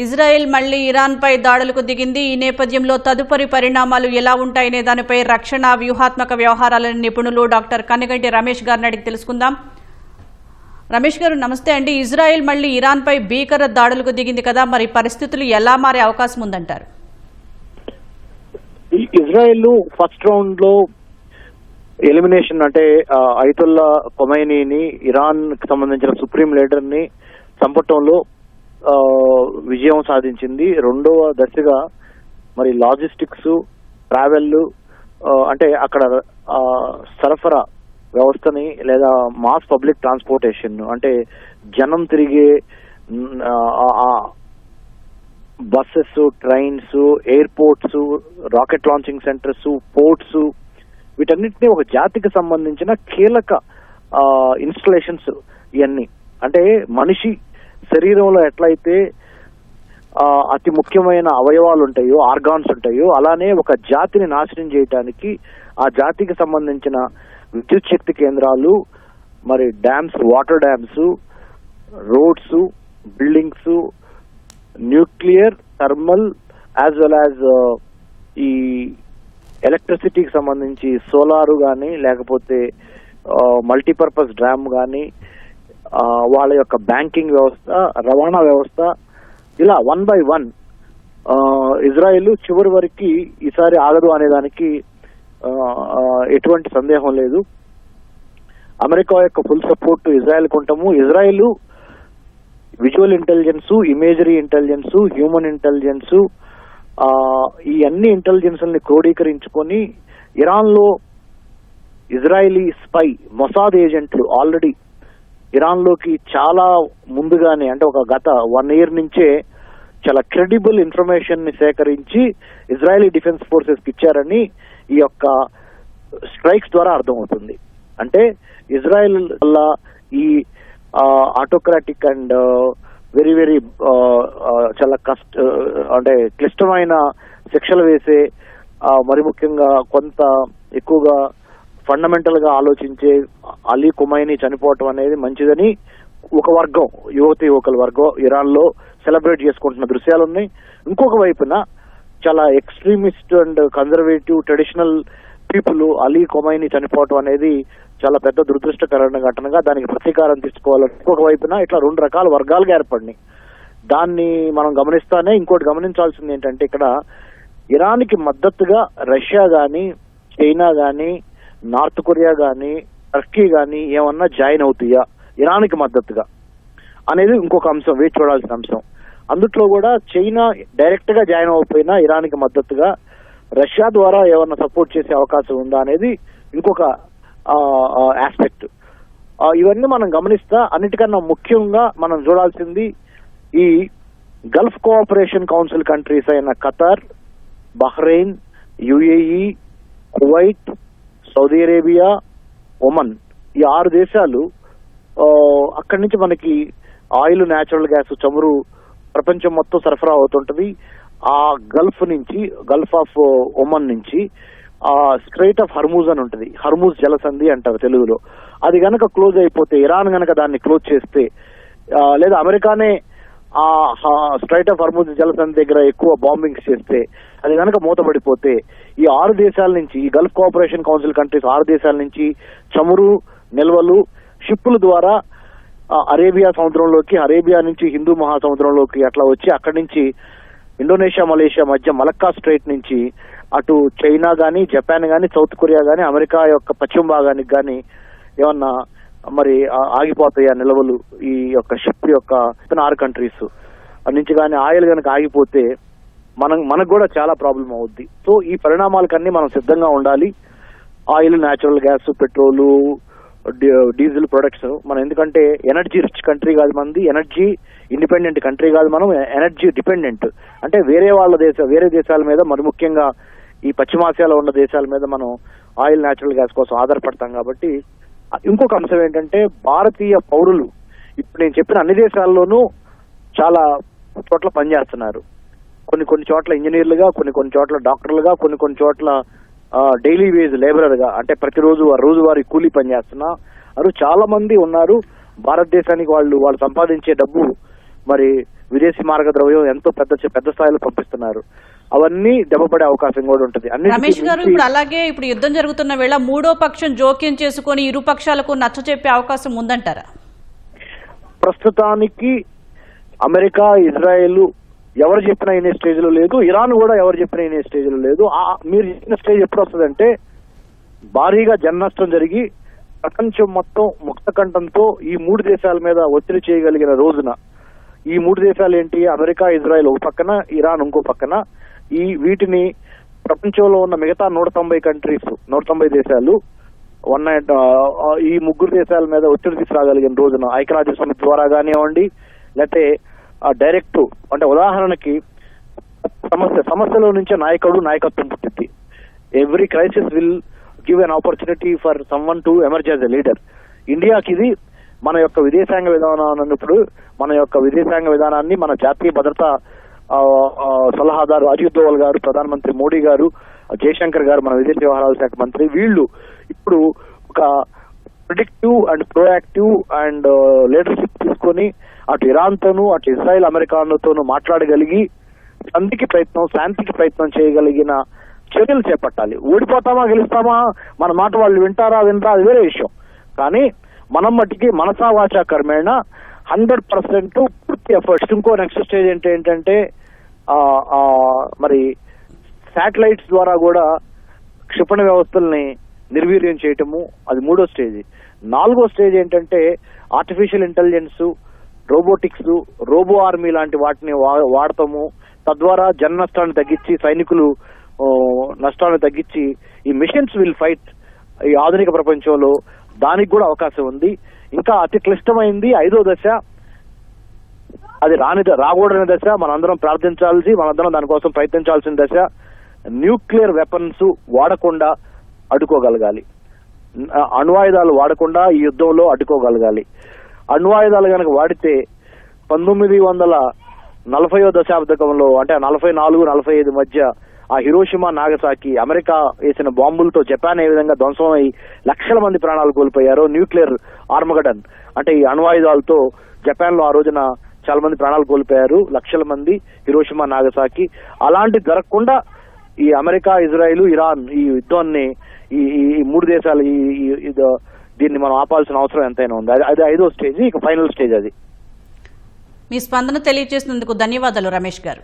Israel మళ్లీ ఇరాన్పై దాడులకు దిగింది. ఈ నేపథ్యంలో తదుపరి పరిణామాలు ఎలా ఉంటాయనే దానిపై రక్షణ వ్యూహాత్మక వ్యవహారాల నిపుణులు డాక్టర్ కన్నగంటి రమేష్ గారిని అడిగి తెలుసుకుందాం. రమేష్ గారు నమస్తే అండి. ఇజ్రాయెల్ మళ్లీ ఇరాన్పై భీకర దాడులకు దిగింది కదా, మరి పరిస్థితులు ఎలా మారే అవకాశం ఉందంటారు? ఇజ్రాయెల్ ఫస్ట్ రౌండ్ లో ఎలిమినేషన్ అంటే అయతుల్లా ఖొమైనీని, ఇరాన్ కి సంబంధించిన సుప్రీం లీడర్ ని చంపటంలో విజయం సాధించింది. రెండవ దశగా మరి లాజిస్టిక్స్, ట్రావెల్ అంటే అక్కడ సరఫరా వ్యవస్థని లేదా మాస్ పబ్లిక్ ట్రాన్స్పోర్టేషన్ అంటే జనం తిరిగే buses, trains, airports, rocket launching centres, ports వీటన్నిటిని ఒక జాతికి సంబంధించిన కీలక ఇన్స్టలేషన్స్ ఇవన్నీ. అంటే మనిషి శరీరంలో ఎట్లయితే అతి ముఖ్యమైన అవయవాలు ఉంటాయో, ఆర్గాన్స్ ఉంటాయో, అలానే ఒక జాతిని నాశనం చేయడానికి ఆ జాతికి సంబంధించిన విద్యుత్ శక్తి కేంద్రాలు, మరి dams, water dams, roads, buildings, nuclear, thermal as well as ఈ ఎలక్ట్రిసిటీకి సంబంధించి సోలారు కానీ లేకపోతే మల్టీపర్పస్ డ్యామ్ కానీ, వాళ్ళ యొక్క బ్యాంకింగ్ వ్యవస్థ, రవాణా వ్యవస్థ, ఇలా 1 by 1 ఇజ్రాయెల్ చివరి వరకు ఈసారి ఆగదు అనేదానికి ఎటువంటి సందేహం లేదు. అమెరికా యొక్క ఫుల్ సపోర్ట్ ఇజ్రాయెల్ కొంటాము. Israel visual intelligence, imagery intelligence, human intelligence, ఈ అన్ని ఇంటెలిజెన్స్ ని క్రోడీకరించుకొని ఇరాన్ లో ఇజ్రాయలీ స్పై మొసాద్ ఏజెంట్లు ఆల్రెడీ ఇరాన్ లోకి చాలా ముందుగానే, అంటే ఒక గత 1 year నుంచే చాలా క్రెడిబుల్ ఇన్ఫర్మేషన్ ని సేకరించి ఇజ్రాయలీ డిఫెన్స్ ఫోర్సెస్ కి ఇచ్చారని ఈ యొక్క స్ట్రైక్స్ ద్వారా అర్థమవుతుంది. అంటే ఇజ్రాయెల్ వల్ల ఈ ఆటోక్రాటిక్ అండ్ వెరీ వెరీ చాలా అంటే క్లిష్టమైన శిక్షలు వేసే, మరి ముఖ్యంగా కొంత ఎక్కువగా ఫండమెంటల్ గా ఆలోచించే అలీ ఖొమైనీ చనిపోవటం అనేది మంచిదని ఒక వర్గం, యువకుల వర్గం ఇరాన్ లో సెలబ్రేట్ చేసుకుంటున్న దృశ్యాలు ఉన్నాయి. ఇంకొక వైపున చాలా extremist and conservative traditional people Ali Khomeini చనిపోవటం అనేది చాలా పెద్ద దురదృష్టకరమైన ఘటనగా దానికి ప్రతీకారం తీసుకోవాలని ఇంకొక వైపున ఇట్లా 2 రకాల వర్గాలుగా ఏర్పడినాయి. దాన్ని మనం గమనిస్తానే ఇంకోటి గమనించాల్సింది ఏంటంటే, ఇక్కడ ఇరాన్ కి మద్దతుగా రష్యా గాని, చైనా గాని, నార్త్ కొరియా గాని, టర్కీ గాని ఏమన్నా జాయిన్ అవుతాయా ఇరాన్ కి మద్దతుగా అనేది ఇంకొక అంశం, వేచి చూడాల్సిన అంశం. అందుట్లో కూడా చైనా డైరెక్ట్ గా జాయిన్ అవ్వకపోయినా ఇరాన్ కి మద్దతుగా రష్యా ద్వారా ఏమన్నా సపోర్ట్ చేసే అవకాశం ఉందా అనేది ఇంకొక ఆస్పెక్ట్. ఇవన్నీ మనం గమనిస్తా అన్నిటికన్నా ముఖ్యంగా మనం చూడాల్సింది ఈ గల్ఫ్ కోఆపరేషన్ కౌన్సిల్ కంట్రీస్ అయిన Qatar, Bahrain, UAE, Kuwait, Saudi Arabia, Oman, ఈ 6 దేశాలు అక్కడి నుంచి మనకి ఆయిల్, న్యాచురల్ గ్యాస్, చమురు ప్రపంచం మొత్తం సరఫరా అవుతుంటది. ఆ గల్ఫ్ నుంచి, గల్ఫ్ ఆఫ్ ఒమన్ నుంచి స్ట్రైట్ ఆఫ్ హర్మూజ్ అని ఉంటుంది, హర్మూజ్ జలసంధి అంటారు తెలుగులో. అది గనక క్లోజ్ అయిపోతే, ఇరాన్ గనక దాన్ని క్లోజ్ చేస్తే, లేదా అమెరికానే ఆ స్ట్రైట్ ఆఫ్ హర్మూజ్ జలసంధి దగ్గర ఎక్కువ బాంబింగ్స్ చేస్తే, అది కనుక మూతపడిపోతే ఈ 6 దేశాల నుంచి, ఈ గల్ఫ్ కోఆపరేషన్ కౌన్సిల్ కంట్రీస్ 6 దేశాల నుంచి చమురు నిల్వలు షిప్పుల ద్వారా అరేబియా సముద్రంలోకి, అరేబియా నుంచి హిందూ మహాసముద్రంలోకి అట్లా వచ్చి అక్కడి నుంచి ఇండోనేషియా, మలేషియా మధ్య మలక్కా స్ట్రైట్ నుంచి అటు చైనా గాని, జపాన్ గాని, సౌత్ కొరియా గాని, అమెరికా యొక్క పశ్చిమ భాగానికి గాని ఏమన్నా మరి ఆగిపోతాయి ఆ నిల్వలు. ఈ యొక్క షిప్ యొక్క 6 కంట్రీస్ నుంచి కానీ ఆయిల్ కనుక ఆగిపోతే మనకు కూడా చాలా ప్రాబ్లం అవుద్ది. సో ఈ పరిణామాలకన్నీ మనం సిద్ధంగా ఉండాలి. Oil, natural gas, petrol, diesel products మనం, ఎందుకంటే ఎనర్జీ రిచ్ కంట్రీ కాదు మనది, ఎనర్జీ ఇండిపెండెంట్ కంట్రీ కాదు మనం, ఎనర్జీ డిపెండెంట్. అంటే వేరే దేశాల మీద, మరి ముఖ్యంగా ఈ పశ్చిమాసియాలో ఉన్న దేశాల మీద మనం ఆయిల్, న్యాచురల్ గ్యాస్ కోసం ఆధారపడతాం. కాబట్టి ఇంకొక అంశం ఏంటంటే, భారతీయ పౌరులు ఇప్పుడు నేను చెప్పిన అన్ని దేశాల్లోనూ చాలా చోట్ల పనిచేస్తున్నారు. కొన్ని చోట్ల ఇంజనీర్లుగా, కొన్ని చోట్ల డాక్టర్లుగా, కొన్ని చోట్ల డైలీ వేజ్ లేబరర్ గా, అంటే ప్రతిరోజు రోజువారీ కూలీ పనిచేస్తున్నారు చాలా మంది ఉన్నారు. భారతదేశానికి వాళ్ళు సంపాదించే డబ్బు మరి విదేశీ మార్గద్రవ్యం ఎంతో పెద్ద స్థాయిలో పంపిస్తున్నారు. అవన్నీ దెబ్బపడే అవకాశం కూడా ఉంటుంది. రమేష్ గారు, ఇప్పుడు అలాగే ఇప్పుడు యుద్ధం జరుగుతున్న వేళ మూడో పక్షం జోక్యం చేసుకుని ఇరు పక్షాలకు నచ్చ చెప్పే అవకాశం ఉందంటారా? ప్రస్తుతానికి అమెరికా, ఇజ్రాయెల్ ఎవరు చెప్పినా ఇనే స్టేజ్ లో లేదు, ఇరాన్ కూడా ఎవరు చెప్పినా ఇనే స్టేజ్ లో లేదు. మీరు చెప్పిన స్టేజ్ ఎప్పుడు వస్తుందంటే భారీగా జననష్టం జరిగి ప్రపంచం మొత్తం ముక్తకంఠంతో ఈ మూడు దేశాల మీద ఒత్తిడి చేయగలిగిన రోజున, ఈ మూడు దేశాలు ఏంటి, అమెరికా, ఇజ్రాయెల్ ఒక పక్కన, ఇరాన్ ఇంకో పక్కన, వీటిని ప్రపంచంలో ఉన్న మిగతా 190 దేశాలు ఈ ముగ్గురు దేశాల మీద ఒత్తిడి తీసుకురాగలిగిన రోజున ఐక్యరాజ్య సమితి ద్వారా కానివ్వండి, లేకపోతే డైరెక్ట్, అంటే ఉదాహరణకి సమస్యలో నుంచే నాయకత్వం పుట్టింది. Every crisis will give an opportunity for someone to emerge as a leader. ఇండియాకి ఇది మన యొక్క విదేశాంగ విధానం అన్నప్పుడు, మన యొక్క విదేశాంగ విధానాన్ని మన జాతీయ భద్రతా సలహాదారు అజిత్ దోవల్ గారు, ప్రధానమంత్రి మోడీ గారు, జయశంకర్ గారు, మన విదేశీ వ్యవహారాల శాఖ మంత్రి, వీళ్ళు ఇప్పుడు ఒక predictive and proactive and leadership తీసుకొని అటు ఇరాన్ తోనూ, అటు ఇజ్రాయెల్, అమెరికాతోనూ మాట్లాడగలిగి శాంతికి ప్రయత్నం చేయగలిగిన చర్యలు చేపట్టాలి. ఓడిపోతామా గెలుస్తామా, మన మాట వాళ్ళు వింటారా అది వేరే విషయం. కానీ మనం మట్టికి మనసా వాచా కర్మేణ 100% పూర్తి ఎఫర్ట్స్. ఇంకో నెక్స్ట్ స్టేజ్ ఏంటంటే మరి శాటిలైట్స్ ద్వారా కూడా క్షిపణి వ్యవస్థల్ని నిర్వీర్యం చేయటము, అది మూడో స్టేజ్. నాలుగో స్టేజ్ ఏంటంటే artificial intelligence, robotics, robo army లాంటి వాటిని వాడతాము. తద్వారా జన నష్టాన్ని తగ్గించి, సైనికులు నష్టాన్ని తగ్గించి ఈ మిషన్స్ విల్ ఫైట్ ఈ ఆధునిక ప్రపంచంలో. దానికి కూడా అవకాశం ఉంది. ఇంకా అతి క్లిష్టమైంది 5వ దశ, అది రాకూడని దశ, మనందరం మనందరం దానికోసం ప్రయత్నించాల్సిన దశ. న్యూక్లియర్ వెపన్స్ వాడకుండా అడ్డుకోగలగాలి, అణ్వాయుధాలు వాడకుండా ఈ యుద్ధంలో అడ్డుకోగలగాలి. అణ్వాయుధాలు కనుక వాడితే 1940వ దశాబ్దకంలో, అంటే 44-45 మధ్య ఆ హిరోషిమా, నాగసాకి అమెరికా వేసిన బాంబులతో జపాన్ ఏ విధంగా ధ్వంసమై లక్షల మంది ప్రాణాలు కోల్పోయారో, న్యూక్లియర్ ఆర్మగడన్ అంటే ఈ అణ్వాయుధాలతో జపాన్ లో ఆ రోజున చాలా మంది ప్రాణాలు కోల్పోయారు, లక్షల మంది, హిరోషిమా, నాగసాకి. అలాంటి జరగకుండా ఈ అమెరికా, ఇజ్రాయెల్, ఇరాన్ ఈ యుద్ధాన్ని, ఈ మూడు దేశాలు దీన్ని మనం ఆపాల్సిన అవసరం ఎంతైనా ఉంది. అది 5వ స్టేజ్, ఇక ఫైనల్ స్టేజ్ అది. మీ స్పందన తెలియజేసినందుకు ధన్యవాదాలు రమేష్ గారు.